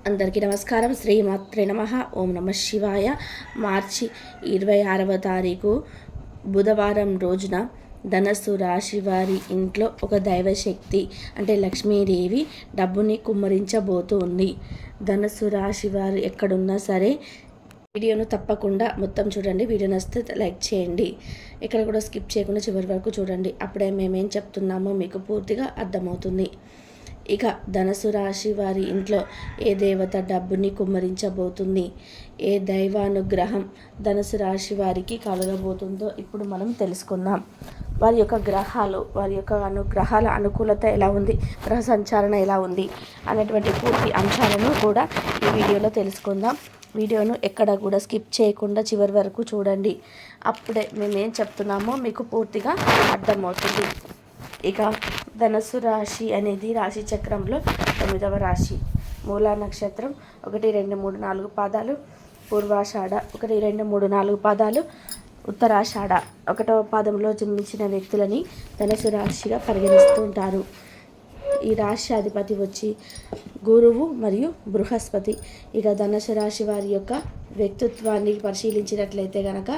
అందరికీ నమస్కారం. శ్రీమాత్రే నమః. ఓం నమ శివాయ. మార్చి 26వ తారీఖు బుధవారం రోజున ధనస్సు రాశి వారి ఇంట్లో ఒక దైవశక్తి అంటే లక్ష్మీదేవి డబ్బుని కుమ్మరించబోతుంది. ధనస్సు రాశి వారు ఎక్కడున్నా సరే వీడియోను తప్పకుండా మొత్తం చూడండి. వీడియో నచ్చితే లైక్ చేయండి. ఇక్కడ కూడా స్కిప్ చేయకుండా చివరి వరకు చూడండి. అప్పుడే మేమేం చెప్తున్నామో మీకు పూర్తిగా అర్థమవుతుంది. ఇక ధనస్సు రాశి వారి ఇంట్లో ఏ దేవత డబ్బుని కుమ్మరించబోతుంది, ఏ దైవానుగ్రహం ధనస్సు రాశి వారికి కలగబోతుందో ఇప్పుడు మనం తెలుసుకుందాం. వారి యొక్క గ్రహాలు, వారి యొక్క అనుగ్రహాల అనుకూలత ఎలా ఉంది, గ్రహ సంచారణ ఎలా ఉంది అనేటువంటి పూర్తి అంశాలను కూడా ఈ వీడియోలో తెలుసుకుందాం. వీడియోను ఎక్కడ కూడా స్కిప్ చేయకుండా చివరి వరకు చూడండి. అప్పుడే మేమేం చెప్తున్నామో మీకు పూర్తిగా అర్థమవుతుంది. ఇక ధనస్సు రాశి అనేది రాశి చక్రంలో 9వ రాశి. మూలా నక్షత్రం 1, 2, 3, 4 పాదాలు, పూర్వాషాఢ 1, 2, 3, 4 పాదాలు, ఉత్తరాషాఢ 1వ పాదంలో జన్మించిన వ్యక్తులని ధనస్సు రాశిగా పరిగణిస్తూ ఉంటారు. ఈ రాశి అధిపతి వచ్చి గురువు మరియు బృహస్పతి. ఇక ధనుసు రాశి వారి యొక్క వ్యక్తిత్వాన్ని పరిశీలించినట్లయితే కనుక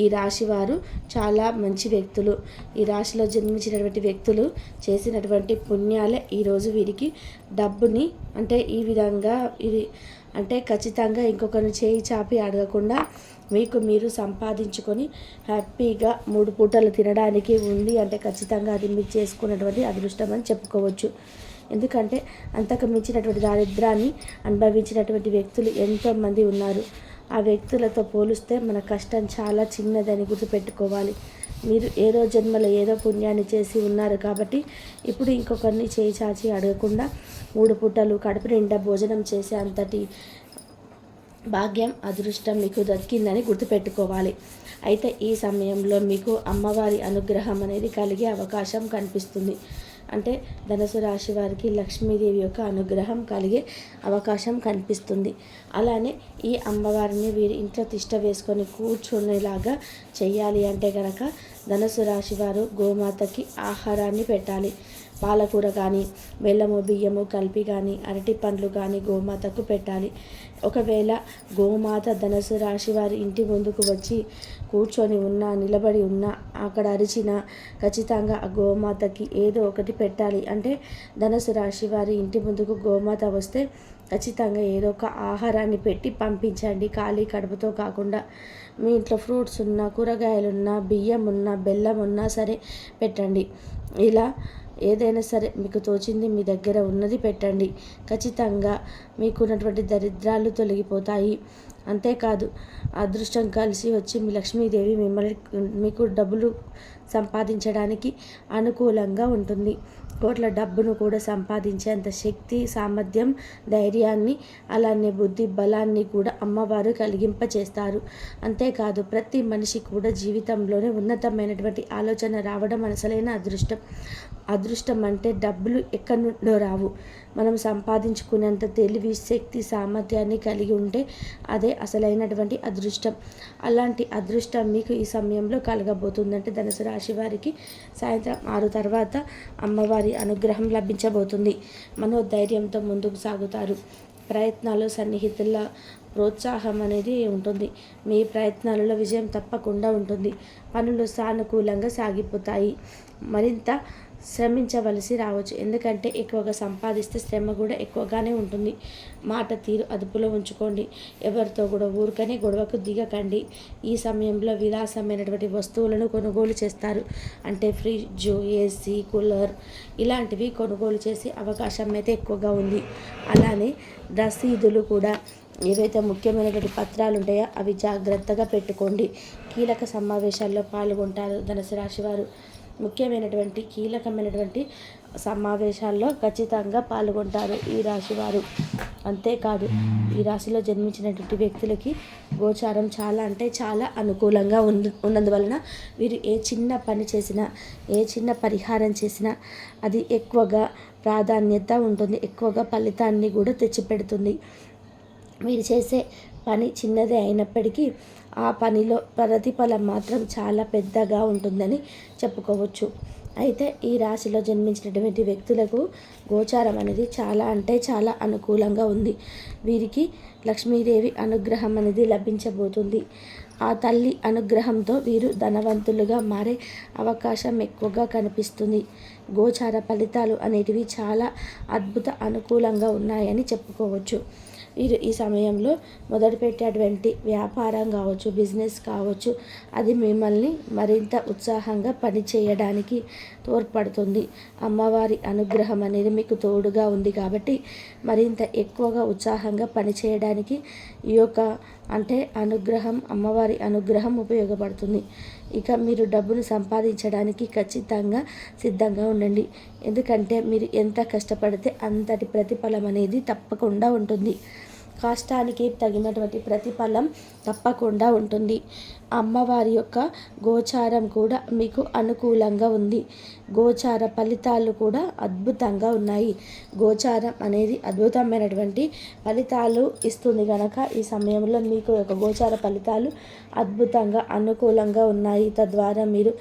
ఈ రాశి వారు చాలా మంచి వ్యక్తులు. ఈ రాశిలో జన్మించినటువంటి వ్యక్తులు చేసినటువంటి పుణ్యాలే ఈరోజు వీరికి డబ్బుని అంటే ఈ విధంగా ఇది అంటే ఖచ్చితంగా ఇంకొకరిని చేయి చాపి అడగకుండా మీకు మీరు సంపాదించుకొని హ్యాపీగా 3 పూటలు తినడానికి ఉంది అంటే ఖచ్చితంగా అది మీరు చేసుకున్నటువంటి అదృష్టం అని చెప్పుకోవచ్చు. ఎందుకంటే అంతకు మించినటువంటి దారిద్రాన్ని అనుభవించినటువంటి వ్యక్తులు ఎంతోమంది ఉన్నారు. ఆ వ్యక్తులతో పోలిస్తే మన కష్టం చాలా చిన్నదని గుర్తుపెట్టుకోవాలి. మీరు ఏదో జన్మలో ఏదో పుణ్యాన్ని చేసి ఉన్నారు కాబట్టి ఇప్పుడు ఇంకొకరిని చేయి చాచి అడగకుండా 3 పూటలు కడుపు నిండా భోజనం చేసే అంతటి భాగ్యం అదృష్టం మీకు దక్కిందని గుర్తుపెట్టుకోవాలి. అయితే ఈ సమయంలో మీకు అమ్మవారి అనుగ్రహం అనేది కలిగే అవకాశం కనిపిస్తుంది. అంటే ధనుసు రాశి వారికి లక్ష్మీదేవి యొక్క అనుగ్రహం కలిగే అవకాశం కనిపిస్తుంది. అలానే ఈ అమ్మవారిని వీరి ఇంట్లో తిష్ట వేసుకొని కూర్చునేలాగా చెయ్యాలి అంటే కనుక ధనుసు రాశి వారు గోమాతకి ఆహారాన్ని పెట్టాలి. పాలకూర కానీ, బెల్లము బియ్యము కలిపి కానీ, అరటి పండ్లు కానీ గోమాతకు పెట్టాలి. ఒకవేళ గోమాత ధనుసు రాశి వారి ఇంటి ముందుకు వచ్చి కూర్చొని ఉన్నా, నిలబడి ఉన్నా, అక్కడ అరిచినా ఖచ్చితంగా ఆ గోమాతకి ఏదో ఒకటి పెట్టాలి. అంటే ధనుసు రాశి వారి ఇంటి ముందుకు గోమాత వస్తే ఖచ్చితంగా ఏదో ఒక ఆహారాన్ని పెట్టి పంపించండి. ఖాళీ కడుపుతో కాకుండా మీ ఇంట్లో ఫ్రూట్స్ ఉన్నా, కూరగాయలు ఉన్నా, బియ్యం ఉన్నా, బెల్లం ఉన్నా సరే పెట్టండి. ఇలా ఏదైనా సరే మీకు తోచింది మీ దగ్గర ఉన్నది పెట్టండి. ఖచ్చితంగా మీకున్నటువంటి దరిద్రాలు తొలగిపోతాయి. అంతేకాదు అదృష్టం కలిసి వచ్చి మీ లక్ష్మీదేవి మీకు డబ్బులు సంపాదించడానికి అనుకూలంగా ఉంటుంది. కోట్ల డబ్బును కూడా సంపాదించేంత శక్తి, సామర్థ్యం, ధైర్యాన్ని అలానే బుద్ధి బలాన్ని కూడా అమ్మవారు కలిగింపచేస్తారు. అంతేకాదు ప్రతి మనిషి కూడా జీవితంలోనే ఉన్నతమైనటువంటి ఆలోచన రావడం అసలైన అదృష్టం. అదృష్టం అంటే డబ్బులు ఎక్కడి నుండో రావు. మనం సంపాదించుకునేంత తెలివి, శక్తి, సామర్థ్యాన్ని కలిగి ఉంటే అదే అసలైనటువంటి అదృష్టం. అలాంటి అదృష్టం మీకు ఈ సమయంలో కలగబోతుందంటే ధనుసు రాశి వారికి సాయంత్రం 6 తర్వాత అమ్మవారి అనుగ్రహం లభించబోతుంది. మనోధైర్యంతో ముందుకు సాగుతారు. ప్రయత్నాలు, సన్నిహితుల ప్రోత్సాహం అనేది ఉంటుంది. మీ ప్రయత్నాలలో విజయం తప్పకుండా ఉంటుంది. పనులు సానుకూలంగా సాగిపోతాయి. మరింత శ్రమించవలసి రావచ్చు. ఎందుకంటే ఎక్కువగా సంపాదిస్తే శ్రమ కూడా ఎక్కువగానే ఉంటుంది. మాట తీరు అదుపులో ఉంచుకోండి. ఎవరితో కూడా ఊరికనే గొడవకు దిగకండి. ఈ సమయంలో విలాసమైనటువంటి వస్తువులను కొనుగోలు చేస్తారు. అంటే ఫ్రిడ్జ్, ఏసీ, కూలర్ ఇలాంటివి కొనుగోలు చేసే అవకాశం అయితే ఎక్కువగా ఉంది. అలానే రసీదులు కూడా ఏవైతే ముఖ్యమైనటువంటి పత్రాలు ఉంటాయో అవి జాగ్రత్తగా పెట్టుకోండి. కీలక సమావేశాల్లో పాల్గొంటారు ధనుసు రాశి వారు. ముఖ్యమైనటువంటి కీలకమైనటువంటి సమావేశాల్లో ఖచ్చితంగా పాల్గొంటారు ఈ రాశివారు. అంతేకాదు ఈ రాశిలో జన్మించినటువంటి వ్యక్తులకి గోచారం చాలా అంటే చాలా అనుకూలంగా ఉన్నందువలన వీరు ఏ చిన్న పని చేసినా, ఏ చిన్న పరిహారం చేసినా అది ఎక్కువగా ప్రాధాన్యత ఉంటుంది, ఎక్కువగా ఫలితాన్ని కూడా తెచ్చిపెడుతుంది. మీరు చేసే పని చిన్నదే అయినప్పటికీ ఆ పనిలో ప్రతిఫలం మాత్రం చాలా పెద్దగా ఉంటుందని చెప్పుకోవచ్చు. అయితే ఈ రాశిలో జన్మించినటువంటి వ్యక్తులకు గోచారం అనేది చాలా అంటే చాలా అనుకూలంగా ఉంది. వీరికి లక్ష్మీదేవి అనుగ్రహం అనేది లభించబోతుంది. ఆ తల్లి అనుగ్రహంతో వీరు ధనవంతులుగా మారే అవకాశం ఎక్కువగా కనిపిస్తుంది. గోచార ఫలితాలు అనేటివి చాలా అద్భుత అనుకూలంగా ఉన్నాయని చెప్పుకోవచ్చు. వీరు ఈ సమయంలో మొదలుపెట్టేటువంటి వ్యాపారం కావచ్చు, బిజినెస్ కావచ్చు, అది మిమ్మల్ని మరింత ఉత్సాహంగా పనిచేయడానికి తోడ్పడుతుంది. అమ్మవారి అనుగ్రహం అనేది మీకు తోడుగా ఉంది కాబట్టి మరింత ఎక్కువగా ఉత్సాహంగా పనిచేయడానికి ఈ యొక్క అనుగ్రహం, అమ్మవారి అనుగ్రహం ఉపయోగపడుతుంది. ఇక మీరు డబ్బును సంపాదించడానికి ఖచ్చితంగా సిద్ధంగా ఉండండి. ఎందుకంటే మీరు ఎంత కష్టపడితే అంతటి ప్రతిఫలం అనేది తప్పకుండా ఉంటుంది. కష్టానికి తగినటువంటి ప్రతిఫలం తప్పకుండా ఉంటుంది. అమ్మవారి యొక్క గోచారం కూడా మీకు అనుకూలంగా ఉంది. గోచార ఫలితాలు కూడా అద్భుతంగా ఉన్నాయి. గోచారం అనేది అద్భుతమైనటువంటి ఫలితాలు ఇస్తుంది కనుక ఈ సమయంలో మీకు యొక్క గోచార ఫలితాలు అద్భుతంగా అనుకూలంగా ఉన్నాయి. తద్వారా మీరు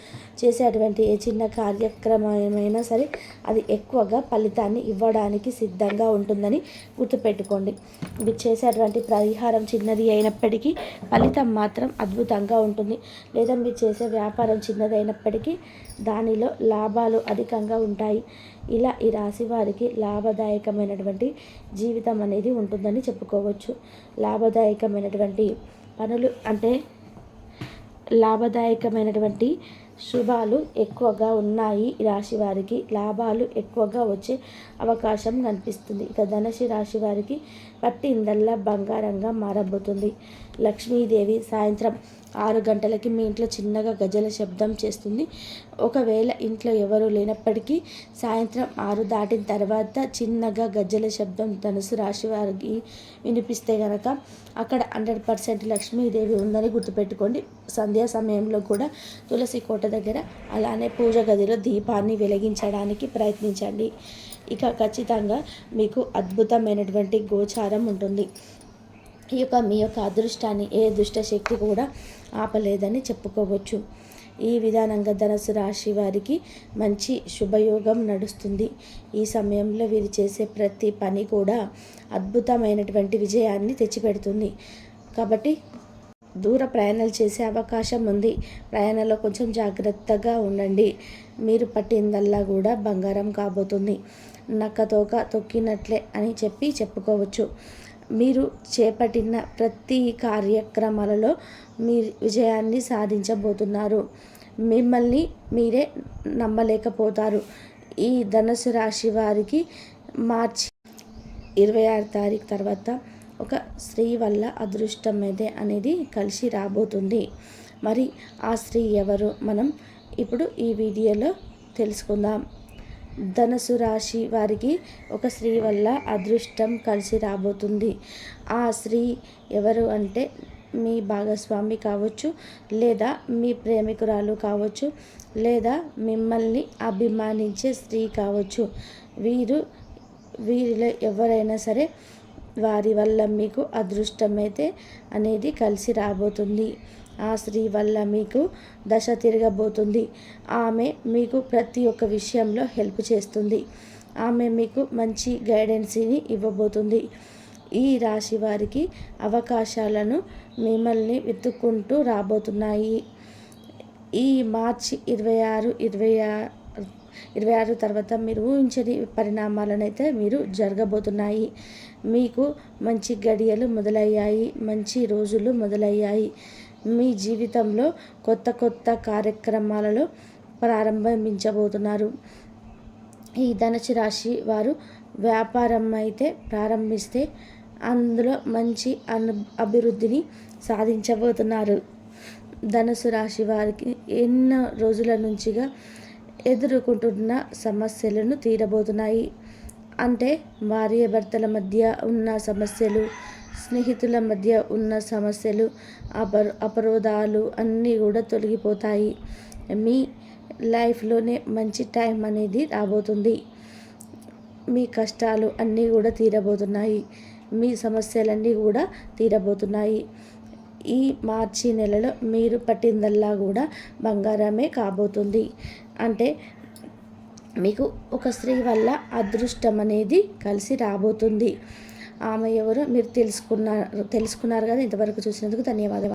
చేసేటువంటి ఏ చిన్న కార్యక్రమమైనా సరే అది ఎక్కువగా ఫలితాన్ని ఇవ్వడానికి సిద్ధంగా ఉంటుందని గుర్తుపెట్టుకోండి. మీరు చేసేటువంటి పరిహారం చిన్నది అయినప్పటికీ ఫలితం మాత్రం అద్భుతంగా ఉంటుంది. లేదా మీరు చేసే వ్యాపారం చిన్నది అయినప్పటికీ దానిలో లాభాలు అధికంగా ఉంటాయి. ఇలా ఈ రాశి వారికి లాభదాయకమైనటువంటి జీవితం అనేది ఉంటుందని చెప్పుకోవచ్చు. లాభదాయకమైనటువంటి పనులు లాభదాయకమైనటువంటి శుభాలు ఎక్కువగా ఉన్నాయి. ఈ రాశి వారికి లాభాలు ఎక్కువగా వచ్చే అవకాశం కనిపిస్తుంది. ఇక ధనుసు రాశి వారికి పట్టిందల్లా బంగారంగా మారబోతుంది. లక్ష్మీదేవి సాయంత్రం 6 గంటలకి మీ ఇంట్లో చిన్నగా గజల శబ్దం చేస్తుంది. ఒకవేళ ఇంట్లో ఎవరు లేనప్పటికీ సాయంత్రం 6 దాటిన తర్వాత చిన్నగా గజ్జల శబ్దం ధనుసు రాశి వారికి వినిపిస్తే కనుక అక్కడ 100% లక్ష్మీదేవి ఉందని గుర్తుపెట్టుకోండి. సంధ్యా సమయంలో కూడా తులసి కోట దగ్గర అలానే పూజ గదిలో దీపాన్ని వెలిగించడానికి ప్రయత్నించండి. ఇక ఖచ్చితంగా మీకు అద్భుతమైనటువంటి గోచారం ఉంటుంది. మీ యొక్క అదృష్టాన్ని ఏ దుష్ట శక్తి కూడా ఆపలేదని చెప్పుకోవచ్చు. ఈ విధానంగా ధనుసు రాశి వారికి మంచి శుభయోగం నడుస్తుంది. ఈ సమయంలో వీరు చేసే ప్రతి పని కూడా అద్భుతమైనటువంటి విజయాన్ని తెచ్చిపెడుతుంది. కాబట్టి దూర ప్రయాణాలు చేసే అవకాశం ఉంది. ప్రయాణంలో కొంచెం జాగ్రత్తగా ఉండండి. మీరు పట్టిందల్లా కూడా బంగారం కాబోతుంది. నక్కతోక తొక్కినట్లే అని చెప్పుకోవచ్చు. మీరు చేపట్టిన ప్రతి కార్యక్రమాలలో మీరు విజయాన్ని సాధించబోతున్నారు. మిమ్మల్ని మీరే నమ్మలేకపోతారు. ఈ ధనుసు రాశి వారికి మార్చి 26 తారీఖు తర్వాత ఒక స్త్రీ వల్ల అదృష్టం అనేది కలిసి రాబోతుంది. మరి ఆ స్త్రీ ఎవరు మనం ఇప్పుడు ఈ వీడియోలో తెలుసుకుందాం. ధనుసు రాశి వారికి ఒక స్త్రీ వల్ల అదృష్టం కలిసి రాబోతుంది. ఆ స్త్రీ ఎవరు అంటే మీ భాగస్వామి కావచ్చు, లేదా మీ ప్రేమికురాలు కావచ్చు, లేదా మిమ్మల్ని అభిమానించే స్త్రీ కావచ్చు. వీరిలో ఎవరైనా సరే వారి వల్ల మీకు అదృష్టం అనేది కలిసి రాబోతుంది. ఆ స్త్రీ వల్ల మీకు దశ తిరగబోతుంది. ఆమె మీకు ప్రతి ఒక్క విషయంలో హెల్ప్ చేస్తుంది. ఆమె మీకు మంచి గైడెన్స్ని ఇవ్వబోతుంది. ఈ రాశి వారికి అవకాశాలను మిమ్మల్ని వెతుక్కుంటూ రాబోతున్నాయి. ఈ మార్చి 26 తర్వాత మీరు ఊహించని పరిణామాలనైతే మీరు జరగబోతున్నాయి. మీకు మంచి గడియలు మొదలయ్యాయి. మంచి రోజులు మొదలయ్యాయి. మీ జీవితంలో కొత్త కార్యక్రమాలలో ప్రారంభించబోతున్నారు. ఈ ధనుసు రాశి వారు వ్యాపారం అయితే ప్రారంభిస్తే అందులో మంచి అభివృద్ధిని సాధించబోతున్నారు. ధనుసు రాశి వారికి ఎన్నో రోజుల నుంచిగా ఎదుర్కొంటున్న సమస్యలను తీరబోతున్నాయి. భార్యాభర్తల మధ్య ఉన్న సమస్యలు, స్నేహితుల మధ్య ఉన్న సమస్యలు, అపరోధాలు అన్నీ కూడా తొలగిపోతాయి. మీ లైఫ్లోనే మంచి టైం అనేది రాబోతుంది. మీ కష్టాలు అన్నీ కూడా తీరబోతున్నాయి. మీ సమస్యలన్నీ కూడా తీరబోతున్నాయి. ఈ మార్చి నెలలో మీరు పట్టిందల్లా కూడా బంగారమే కాబోతుంది. మీకు ఒక స్త్రీ వల్ల అదృష్టం అనేది కలిసి రాబోతుంది. ఆమె ఎవరో మీరు తెలుసుకున్నారు కదా. ఇంతవరకు చూసినందుకు ధన్యవాదాలు.